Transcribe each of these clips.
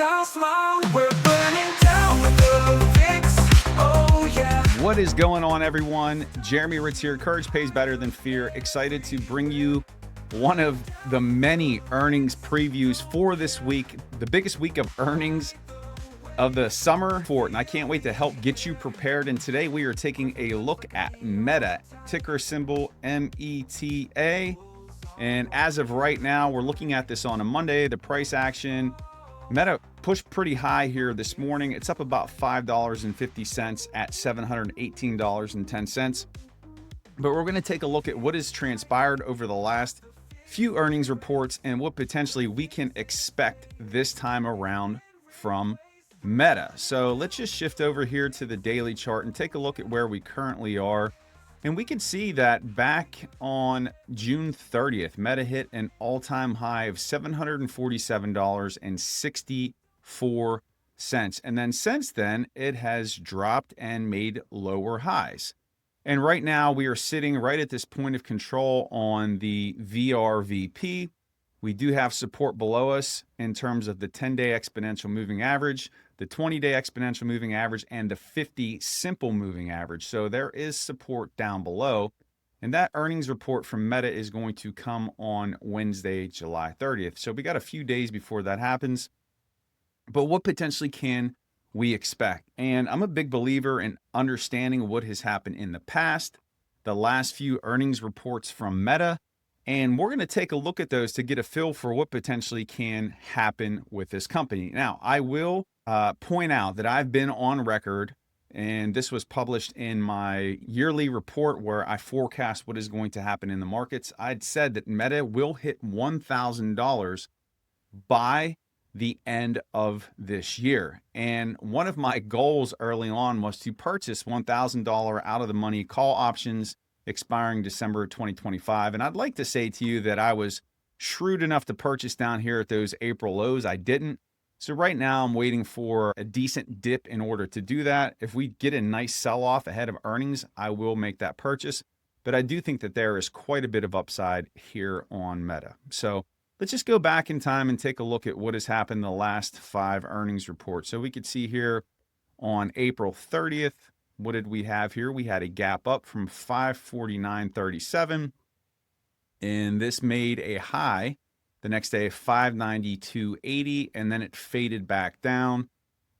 We're burning down with the fix. Oh yeah. What is going on, everyone? Jeremy Ritz here. Courage pays better than fear. Excited to bring you one of the many earnings previews for this week, the biggest week of earnings of the summer for it. And I can't wait to help get you prepared. And today we are taking a look at Meta, ticker symbol META. And as of right now, we're looking at this on a Monday, the price action. Meta pushed pretty high here this morning. It's up about $5.50 at $718.10. But we're going to take a look at what has transpired over the last few earnings reports and what potentially we can expect this time around from Meta. So let's just shift over here to the daily chart and take a look at where we currently are. And we can see that back on June 30th, Meta hit an all-time high of $747.64. And then since then, it has dropped and made lower highs. And right now, we are sitting right at this point of control on the VRVP. We do have support below us in terms of the 10-day exponential moving average, the 20-day exponential moving average, and the 50 simple moving average. So there is support down below. And that earnings report from Meta is going to come on Wednesday, July 30th. So we got a few days before that happens. But what potentially can we expect? And I'm a big believer in understanding what has happened in the past, the last few earnings reports from Meta. And we're going to take a look at those to get a feel for what potentially can happen with this company. Now, I will point out that I've been on record, and this was published in my yearly report where I forecast what is going to happen in the markets. I'd said that Meta will hit $1,000 by the end of this year. And one of my goals early on was to purchase $1,000 out of the money call options expiring December 2025. And I'd like to say to you that I was shrewd enough to purchase down here at those April lows. I didn't. So right now I'm waiting for a decent dip in order to do that. If we get a nice sell-off ahead of earnings, I will make that purchase. But I do think that there is quite a bit of upside here on Meta. So let's just go back in time and take a look at what has happened the last 5 earnings reports. So we could see here on April 30th, what did we have here? We had a gap up from 549.37, and this made a high the next day of 592.80, and then it faded back down.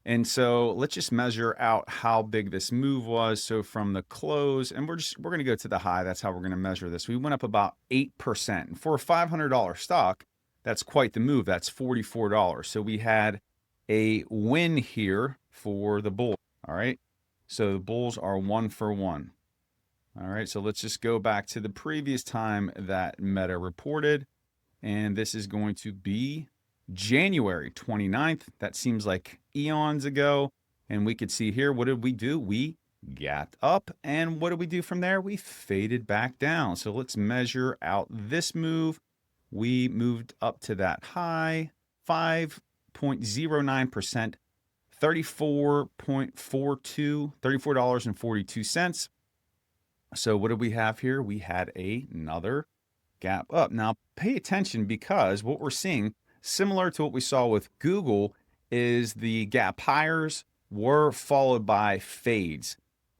And so let's just measure out how big this move was. So from the close, and we're going to go to the high. That's how we're going to measure this. We went up about 8%. And for a $500 stock, that's quite the move. That's $44. So we had a win here for the bull. All right. So the bulls are 1 for 1. All right, so let's just go back to the previous time that Meta reported. And this is going to be January 29th. That seems like eons ago. And we could see here, what did we do? We gapped up. And what did we do from there? We faded back down. So let's measure out this move. We moved up to that high, 5.09%. $34.42. So what did we have here? We had another gap up. Now pay attention, because what we're seeing, similar to what we saw with Google, is the gap higher were followed by fades.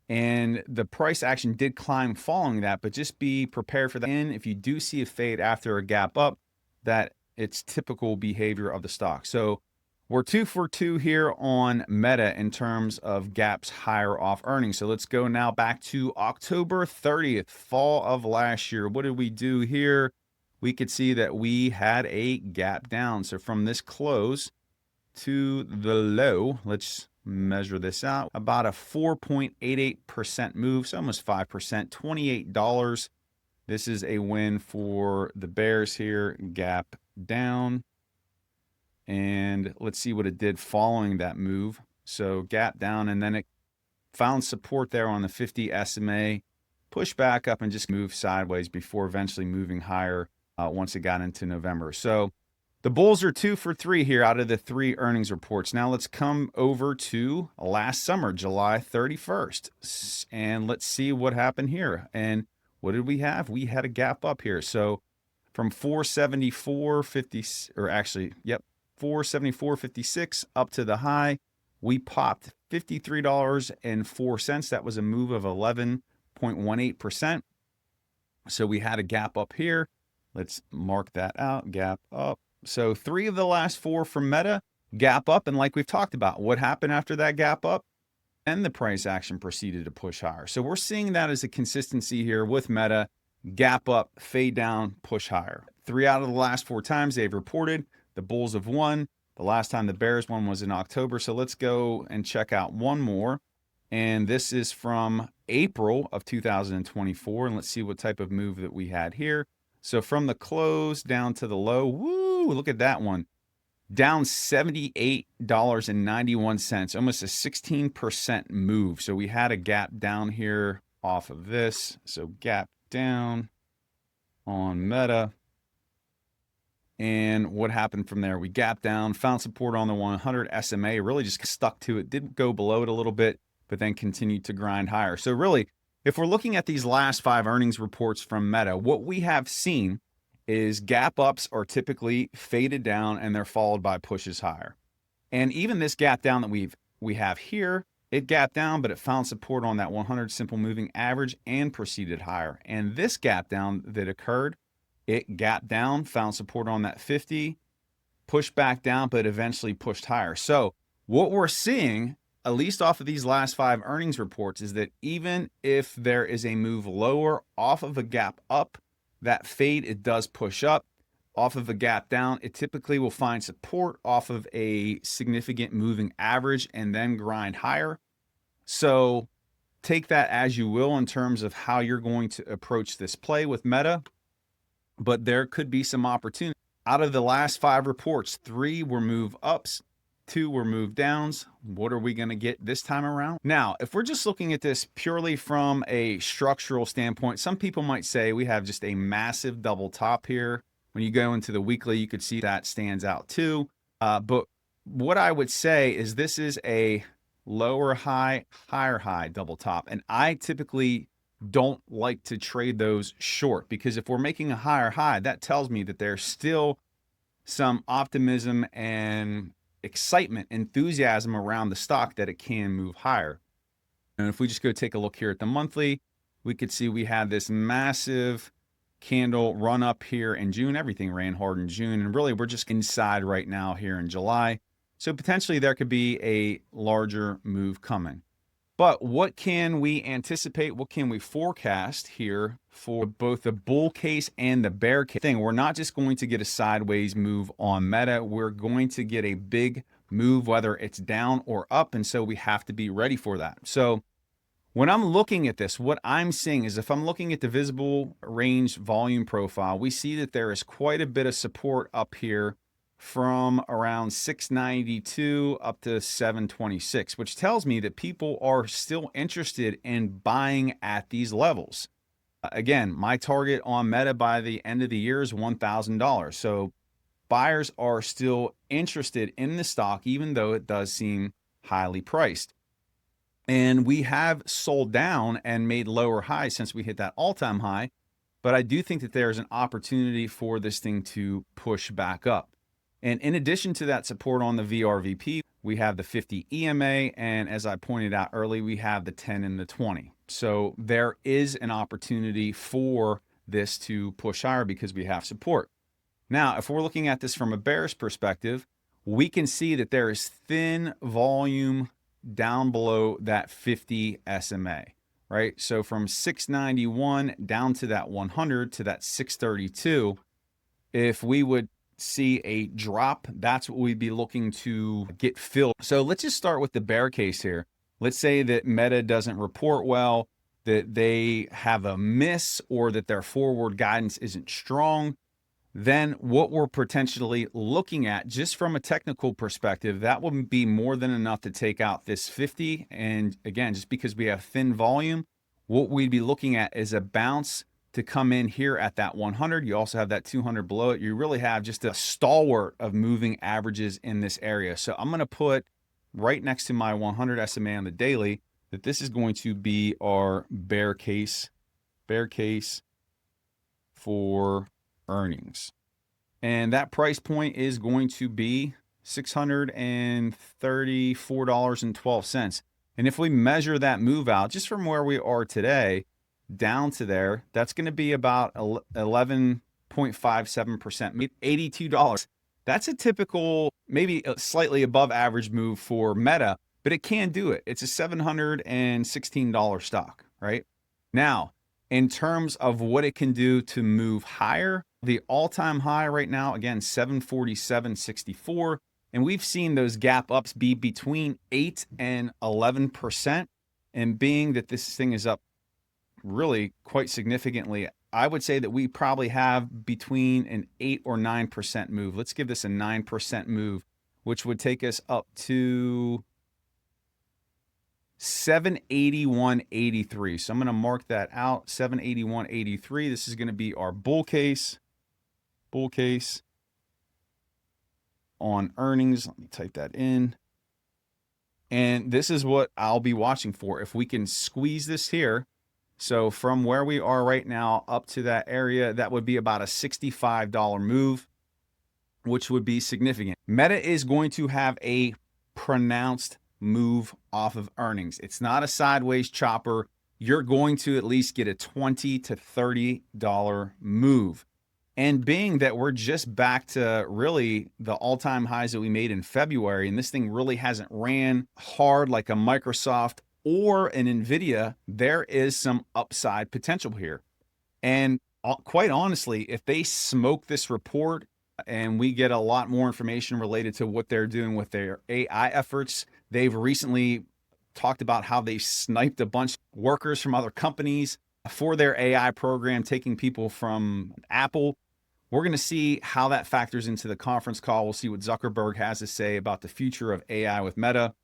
And the price action did climb following that, but just be prepared for that. And if you do see a fade after a gap up, that it's typical behavior of the stock. So we're 2 for 2 here on Meta in terms of gaps higher off earnings. So let's go now back to October 30th, fall of last year. What did we do here? We could see that we had a gap down. So from this close to the low, let's measure this out, about a 4.88% move, so almost 5%, $28. This is a win for the bears here, gap down. And let's see what it did following that move. So gap down, and then it found support there on the 50 SMA, pushed back up and just moved sideways before eventually moving higher once it got into November. So the bulls are 2 for 3 here out of the 3 earnings reports. Now let's come over to last summer, July 31st, and let's see what happened here. And what did we have? We had a gap up here. So from 474.50, or actually, yep, 474.56 up to the high. We popped $53.04. That was a move of 11.18%. So we had a gap up here. Let's mark that out, gap up. So 3 of the last 4 from Meta, gap up. And like we've talked about, what happened after that gap up? And the price action proceeded to push higher. So we're seeing that as a consistency here with Meta, gap up, fade down, push higher. 3 out of the last 4 times they've reported, the bulls have won. The last time the bears won was in October. So let's go and check out one more. And this is from April of 2024. And let's see what type of move that we had here. So from the close down to the low, woo, look at that one. Down $78.91, almost a 16% move. So we had a gap down here off of this. So gap down on Meta. And what happened from there? We gapped down, found support on the 100 SMA, really just stuck to it, did go below it a little bit, but then continued to grind higher. So really, if we're looking at these last 5 earnings reports from Meta, what we have seen is gap ups are typically faded down and they're followed by pushes higher. And even this gap down that we have here, it gapped down, but it found support on that 100 simple moving average and proceeded higher. And this gap down that occurred, it gapped down, found support on that 50, pushed back down, but eventually pushed higher. So what we're seeing, at least off of these last 5 earnings reports, is that even if there is a move lower off of a gap up, that fade, it does push up. Off of a gap down, it typically will find support off of a significant moving average and then grind higher. So take that as you will in terms of how you're going to approach this play with Meta. But there could be some opportunity. Out of the last 5 reports, 3 were move ups, 2 were move downs. What are we going to get this time around? Now, if we're just looking at this purely from a structural standpoint, some people might say we have just a massive double top here. When you go into the weekly, you could see that stands out too. But what I would say is this is a lower high, higher high double top. And I typically don't like to trade those short, because if we're making a higher high, that tells me that there's still some optimism and excitement, enthusiasm around the stock that it can move higher. And if we just go take a look here at the monthly, we could see we had this massive candle run up here in June. Everything ran hard in June, and really we're just inside right now here in July. So potentially there could be a larger move coming. But what can we anticipate? What can we forecast here for both the bull case and the bear case thing? We're not just going to get a sideways move on Meta. We're going to get a big move, whether it's down or up. And so we have to be ready for that. So when I'm looking at this, what I'm seeing is if I'm looking at the visible range volume profile, we see that there is quite a bit of support up here from around 692 up to 726, which tells me that people are still interested in buying at these levels. Again, my target on Meta by the end of the year is $1,000. So buyers are still interested in the stock, even though it does seem highly priced. And we have sold down and made lower highs since we hit that all-time high. But I do think that there's an opportunity for this thing to push back up. And in addition to that support on the VRVP, we have the 50 EMA. And as I pointed out early, we have the 10 and the 20. So there is an opportunity for this to push higher because we have support. Now, if we're looking at this from a bearish perspective, we can see that there is thin volume down below that 50 SMA, right? So from 691 down to that 100 to that 632, if we would see a drop, that's what we'd be looking to get filled. So let's just start with the bear case here. Let's say that Meta doesn't report well, that they have a miss, or that their forward guidance isn't strong. Then what we're potentially looking at, just from a technical perspective, that would be more than enough to take out this 50. And again, just because we have thin volume, what we'd be looking at is a bounce to come in here at that 100. You also have that 200 below it. You really have just a stalwart of moving averages in this area. So I'm going to put right next to my 100 SMA on the daily that this is going to be our bear case for earnings. And that price point is going to be $634.12. And if we measure that move out just from where we are today down to there, that's going to be about 11.57%, $82. That's a typical, maybe a slightly above average move for Meta, but it can do it. It's a $716 stock, right? Now, in terms of what it can do to move higher, the all-time high right now, again, 747.64. And we've seen those gap ups be between 8 and 11%. And being that this thing is up really quite significantly, I would say that we probably have between an 8 or 9% move. Let's give this a 9% move, which would take us up to 781.83. So I'm going to mark that out, 781.83. This is going to be our bull case on earnings. Let me type that in. And this is what I'll be watching for. If we can squeeze this here, so from where we are right now up to that area, that would be about a $65 move, which would be significant. Meta is going to have a pronounced move off of earnings. It's not a sideways chopper. You're going to at least get a $20 to $30 move. And being that we're just back to really the all-time highs that we made in February, and this thing really hasn't ran hard like a Microsoft or an NVIDIA, there is some upside potential here. And quite honestly, if they smoke this report and we get a lot more information related to what they're doing with their AI efforts, they've recently talked about how they sniped a bunch of workers from other companies for their AI program, taking people from Apple. We're going to see how that factors into the conference call. We'll see what Zuckerberg has to say about the future of AI with Meta.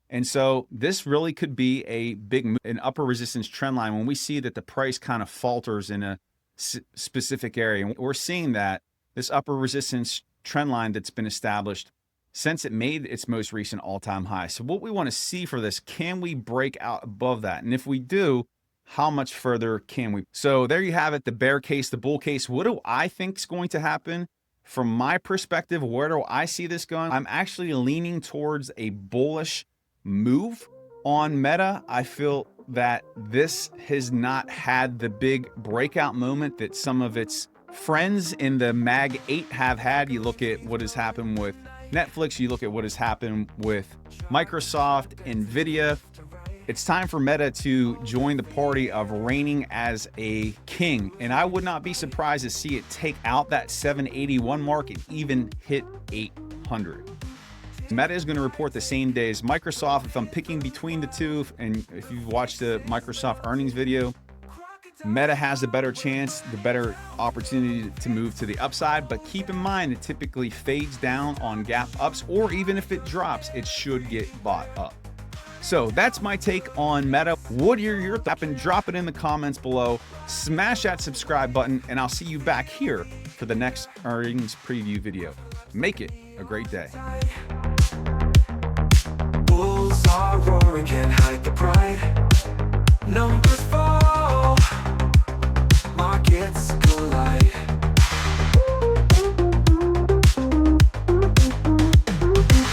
And so this really could be a big move, an upper resistance trend line when we see that the price kind of falters in a specific area. And we're seeing that this upper resistance trend line that's been established since it made its most recent all-time high. So what we want to see for this, can we break out above that? And if we do, how much further can we? So there you have it, the bear case, the bull case. What do I think is going to happen? From my perspective, where do I see this going? I'm actually leaning towards a bullish move on Meta. I feel that this has not had the big breakout moment that some of its friends in the Mag 8 have had. You look at what has happened with Netflix, you look at what has happened with Microsoft, NVIDIA. It's time for Meta to join the party of reigning as a king. And I would not be surprised to see it take out that 781 mark and even hit 800. Meta is going to report the same day as Microsoft. If I'm picking between the two, and if you've watched the Microsoft earnings video, Meta has the better chance, the better opportunity to move to the upside. But keep in mind, it typically fades down on gap ups, or even if it drops, it should get bought up. So that's my take on Meta. What are your thoughts? And drop it in the comments below. Smash that subscribe button, and I'll see you back here for the next earnings preview video. Make it a great day. Bulls are roaring, can't hide the